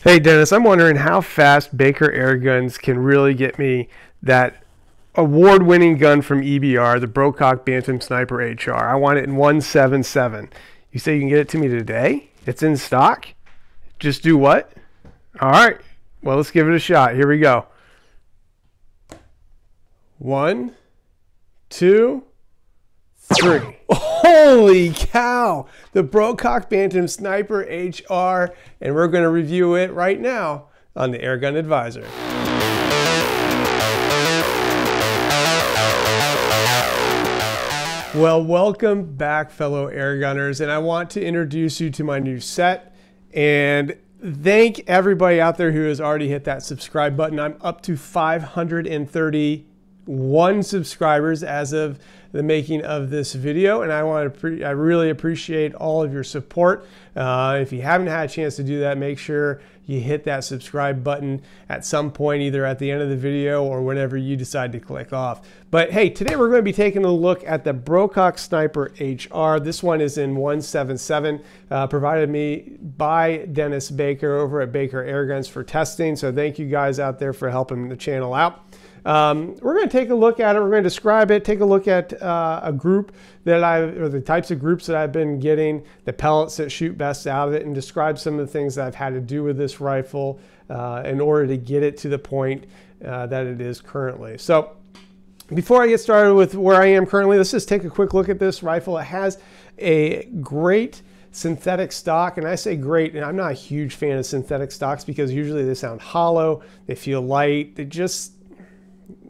Hey Dennis, I'm wondering how fast Baker air guns can really get me that award-winning gun from EBR, the Brocock Bantam Sniper HR. I want it in 177. You say you can get it to me today? It's in stock? Just do what? All right, well, let's give it a shot. Here we go. 1, 2, 3. Holy cow! The Brocock Bantam Sniper HR, and we're going to review it right now on the Airgun Advisor. Well, welcome back, fellow airgunners, and I want to introduce you to my new set and thank everybody out there who has already hit that subscribe button. I'm up to 531 subscribers as of the making of this video, and I really appreciate all of your support. If you haven't had a chance to do that, make sure you hit that subscribe button at some point, either at the end of the video or whenever you decide to click off. But hey, today we're going to be taking a look at the Brocock Sniper HR. This one is in 177, provided me by Dennis Baker over at Baker Airguns for testing. So thank you guys out there for helping the channel out. We're going to take a look at it. We're going to describe it, take a look at a group that or the types of groups that I've been getting, the pellets that shoot best out of it, and describe some of the things that I've had to do with this rifle in order to get it to the point that it is currently. So before I get started with where I am currently, let's just take a quick look at this rifle. It has a great synthetic stock, and I say great, and I'm not a huge fan of synthetic stocks because usually they sound hollow, they feel light, they just,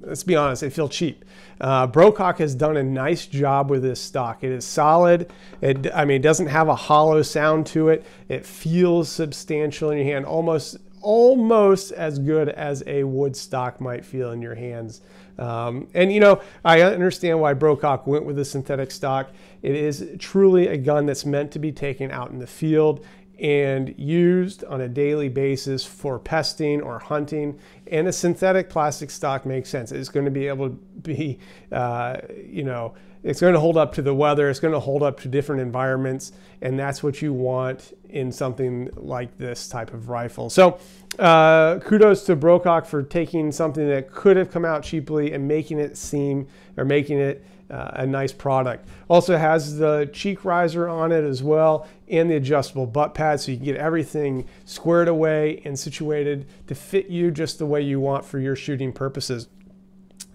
let's be honest, they feel cheap. Brocock has done a nice job with this stock. It is solid. It doesn't have a hollow sound to it. It feels substantial in your hand, almost as good as a wood stock might feel in your hands. And you know, I understand why Brocock went with the synthetic stock. It is truly a gun that's meant to be taken out in the field and used on a daily basis for pesting or hunting, and a synthetic plastic stock makes sense. It's going to be able to be, you know, it's going to hold up to the weather, it's going to hold up to different environments, and that's what you want in something like this type of rifle. So kudos to Brocock for taking something that could have come out cheaply and making it a nice product. Also has the cheek riser on it as well, and the adjustable butt pad, so you can get everything squared away and situated to fit you just the way you want for your shooting purposes.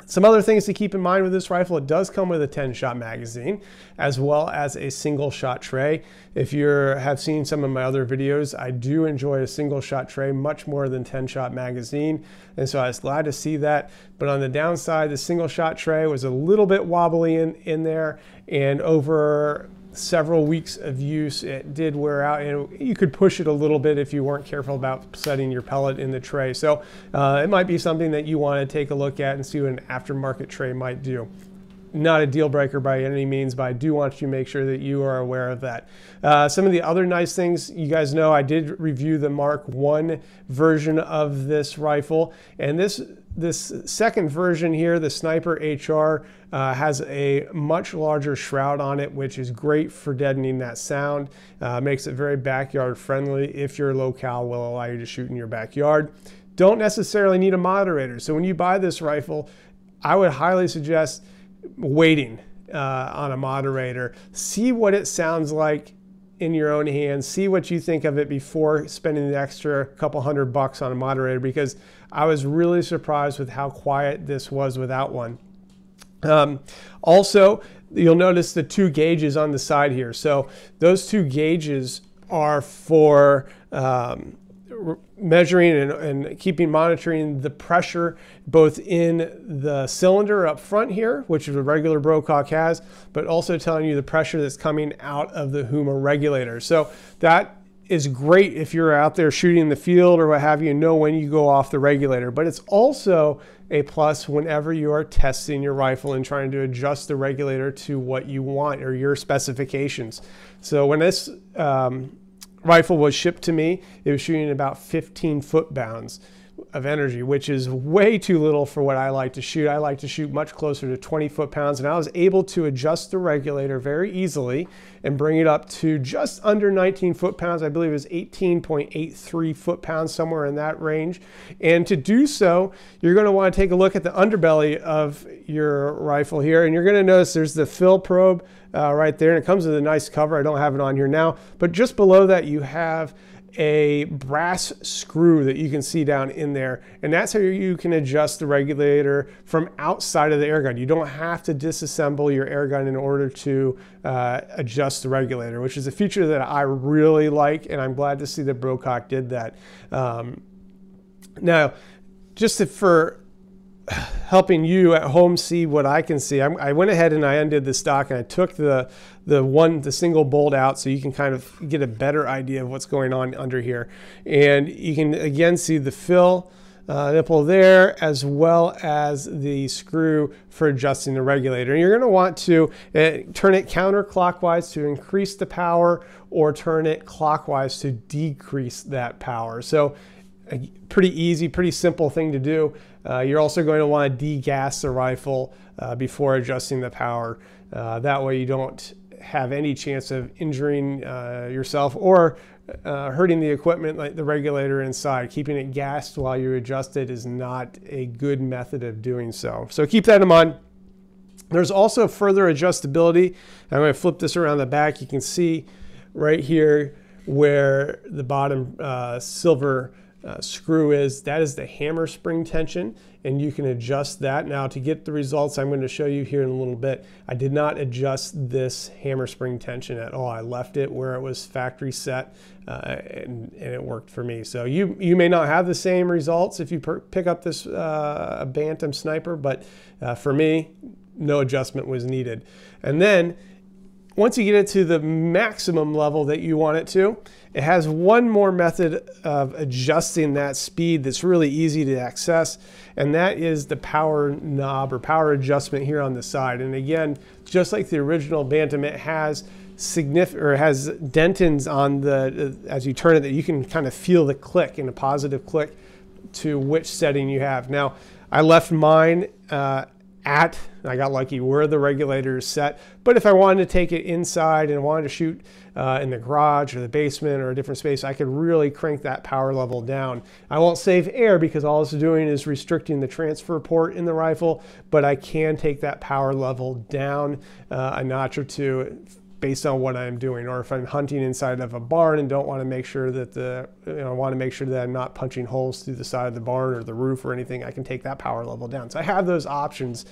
Some other things to keep in mind with this rifle: it does come with a 10-shot magazine as well as a single-shot tray. If you have seen some of my other videos, I do enjoy a single-shot tray much more than 10-shot magazine, and so I was glad to see that. But on the downside, the single-shot tray was a little bit wobbly in there, and over several weeks of use it did wear out, and you could push it a little bit if you weren't careful about setting your pellet in the tray. So it might be something that you want to take a look at and see what an aftermarket tray might do. Not a deal breaker by any means, but I do want you to make sure that you are aware of that. Some of the other nice things, you guys know I did review the Mark I version of this rifle, and this second version here, the Sniper HR, has a much larger shroud on it, which is great for deadening that sound. Makes it very backyard friendly if your locale will allow you to shoot in your backyard. Don't necessarily need a moderator. So when you buy this rifle, I would highly suggest waiting on a moderator. See what it sounds like in your own hands. See what you think of it before spending the extra couple $100 on a moderator, because I was really surprised with how quiet this was without one. Also, you'll notice the two gauges on the side here. So those two gauges are for measuring and monitoring the pressure both in the cylinder up front here, which is a regular Brocock has, but also telling you the pressure that's coming out of the Huma regulator. So that is great if you're out there shooting in the field or what have you, know when you go off the regulator. But it's also a plus whenever you are testing your rifle and trying to adjust the regulator to what you want or your specifications. So when this rifle was shipped to me, it was shooting about 15 foot-pounds. of energy, which is way too little for what I like to shoot. I like to shoot much closer to 20 foot-pounds, and I was able to adjust the regulator very easily and bring it up to just under 19 foot-pounds. I believe it was 18.83 foot-pounds, somewhere in that range. And to do so, you're going to want to take a look at the underbelly of your rifle here, and you're going to notice there's the fill probe right there, and it comes with a nice cover. I don't have it on here now, but just below that you have a brass screw that you can see down in there, and that's how you can adjust the regulator from outside of the air gun. You don't have to disassemble your air gun in order to adjust the regulator, which is a feature that I really like, and I'm glad to see that Brocock did that. Now, just for helping you at home see what I can see, I went ahead and I undid the stock, and I took the single bolt out so you can kind of get a better idea of what's going on under here. And you can again see the fill nipple there, as well as the screw for adjusting the regulator. And you're going to want to turn it counterclockwise to increase the power, or turn it clockwise to decrease that power. So pretty easy, pretty simple thing to do. You're also going to want to degas the rifle before adjusting the power. That way you don't have any chance of injuring yourself or hurting the equipment, like the regulator inside. Keeping it gassed while you adjust it is not a good method of doing so. So keep that in mind. There's also further adjustability. I'm going to flip this around the back. You can see right here where the bottom silver screw is. That is the hammer spring tension, and you can adjust that. Now, to get the results I'm going to show you here in a little bit, I did not adjust this hammer spring tension at all. I left it where it was factory set, and it worked for me. So you may not have the same results if you pick up this Bantam sniper, but for me, no adjustment was needed. And then once you get it to the maximum level that you want it to, it has one more method of adjusting that speed that's really easy to access, and that is the power knob or power adjustment here on the side. And again, just like the original Bantam, it has has dentins on the, as you turn it, that you can kind of feel the click, and a positive click to which setting you have. Now, I left mine I got lucky where the regulator is set, but if I wanted to take it inside and wanted to shoot in the garage or the basement or a different space, I could really crank that power level down. I won't save air because all it's doing is restricting the transfer port in the rifle, but I can take that power level down a notch or two based on what I'm doing. Or if I'm hunting inside of a barn and don't want to make sure that want to make sure that I'm not punching holes through the side of the barn or the roof or anything, I can take that power level down. So I have those options,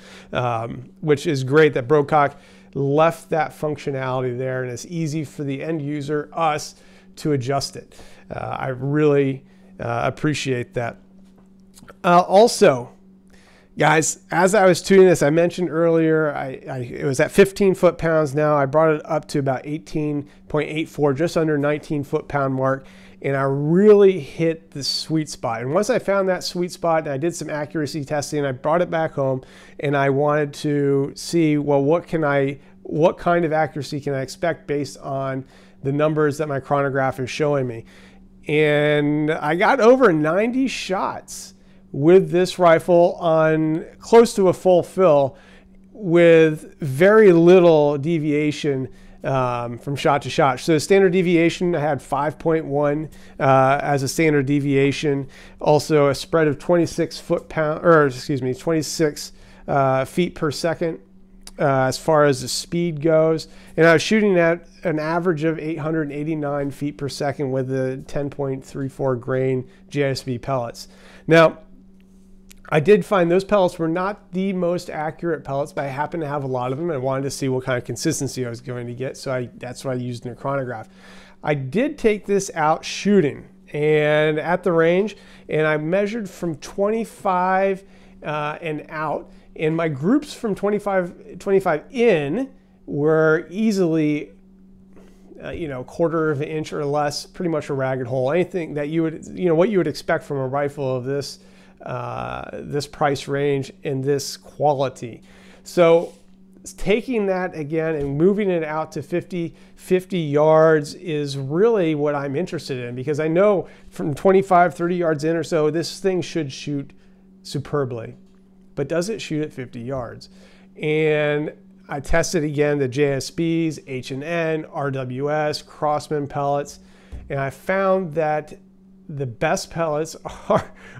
which is great that Brocock left that functionality there, and it's easy for the end user, us, to adjust it. I really appreciate that. Also, guys, as I was tuning this, I mentioned earlier, it was at 15 foot-pounds now. I brought it up to about 18.84, just under 19 foot-pound mark, and I really hit the sweet spot. And once I found that sweet spot and I did some accuracy testing, I brought it back home, and I wanted to see, well, what kind of accuracy can I expect based on the numbers that my chronograph is showing me? And I got over 90 shots with this rifle on close to a full fill with very little deviation from shot to shot. So the standard deviation, I had 5.1 as a standard deviation. Also a spread of 26 feet per second as far as the speed goes. And I was shooting at an average of 889 feet per second with the 10.34 grain GSB pellets. Now, I did find those pellets were not the most accurate pellets, but I happened to have a lot of them. I wanted to see what kind of consistency I was going to get, so that's what I used in a chronograph. I did take this out shooting and at the range, and I measured from 25 and out, and my groups from 25 in were easily quarter of an inch or less, pretty much a ragged hole. Anything that you would, what you would expect from a rifle of this price range and this quality. So taking that again and moving it out to 50 yards is really what I'm interested in, because I know from 25, 30 yards in or so, this thing should shoot superbly. But does it shoot at 50 yards? And I tested again the JSBs, H&N, RWS, Crossman pellets, and I found that the best pellets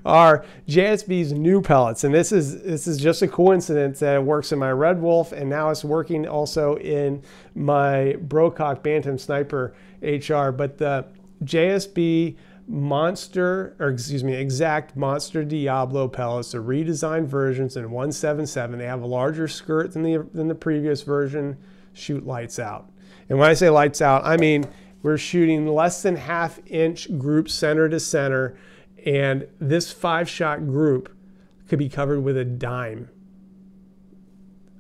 are JSB's new pellets. And this is just a coincidence that it works in my Red Wolf, and now it's working also in my Brocock Bantam Sniper HR. But the JSB Exact Monster Diablo pellets, the redesigned versions in 177. They have a larger skirt than the previous version. Shoot lights out. And when I say lights out, I mean we're shooting less than half-inch group center to center, and this 5-shot group could be covered with a dime.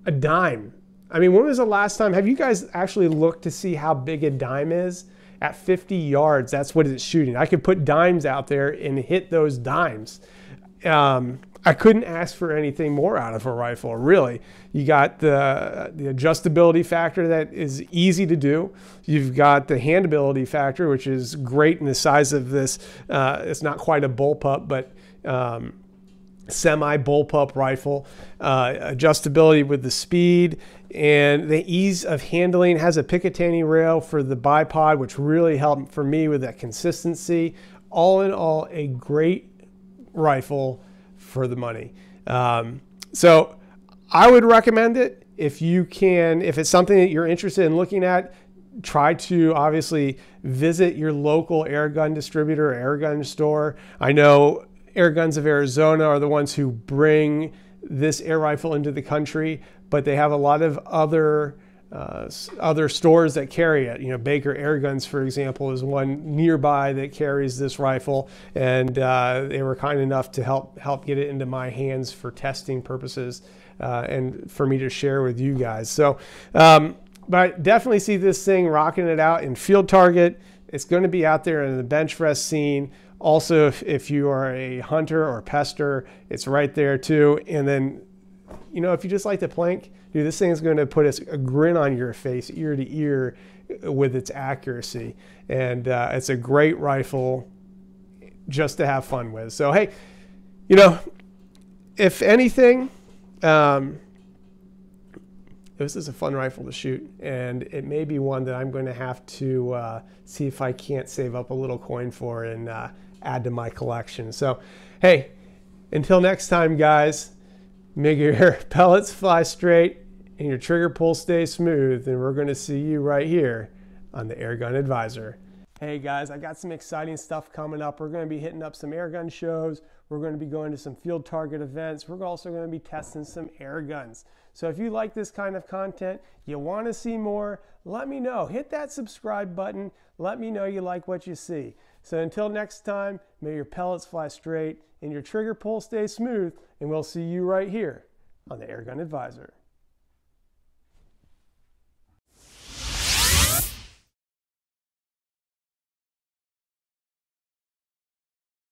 A dime. I mean, when was the last time? Have you guys actually looked to see how big a dime is? At 50 yards, that's what it's shooting. I could put dimes out there and hit those dimes. I couldn't ask for anything more out of a rifle, really. You got the adjustability factor that is easy to do. You've got the handability factor, which is great in the size of this. It's not quite a bullpup, but semi-bullpup rifle. Adjustability with the speed and the ease of handling. Has a Picatinny rail for the bipod, which really helped for me with that consistency. All in all, a great rifle for the money. So I would recommend it if you can. If it's something that you're interested in looking at, try to obviously visit your local airgun distributor or airgun store. I know Airguns of Arizona are the ones who bring this air rifle into the country, but they have a lot of other stores that carry it. You know, Baker Airguns, for example, is one nearby that carries this rifle, and they were kind enough to help get it into my hands for testing purposes and for me to share with you guys. So, but I definitely see this thing rocking it out in field target. It's going to be out there in the bench rest scene. Also, if you are a hunter or pester, it's right there too. And then, you know, if you just like to plank, dude, this thing is going to put a grin on your face, ear to ear, with its accuracy. And it's a great rifle just to have fun with. So, hey, you know, if anything, this is a fun rifle to shoot, and it may be one that I'm going to have to see if I can't save up a little coin for and add to my collection. So, hey, until next time, guys, may your pellets fly straight and your trigger pull stay smooth, and we're going to see you right here on the Airgun Advisor. Hey guys, I got some exciting stuff coming up. We're going to be hitting up some airgun shows. We're going to be going to some field target events. We're also going to be testing some air guns. So if you like this kind of content, you want to see more, let me know. Hit that subscribe button. Let me know you like what you see. So until next time, may your pellets fly straight and your trigger pull stay smooth, and we'll see you right here on the Airgun Advisor.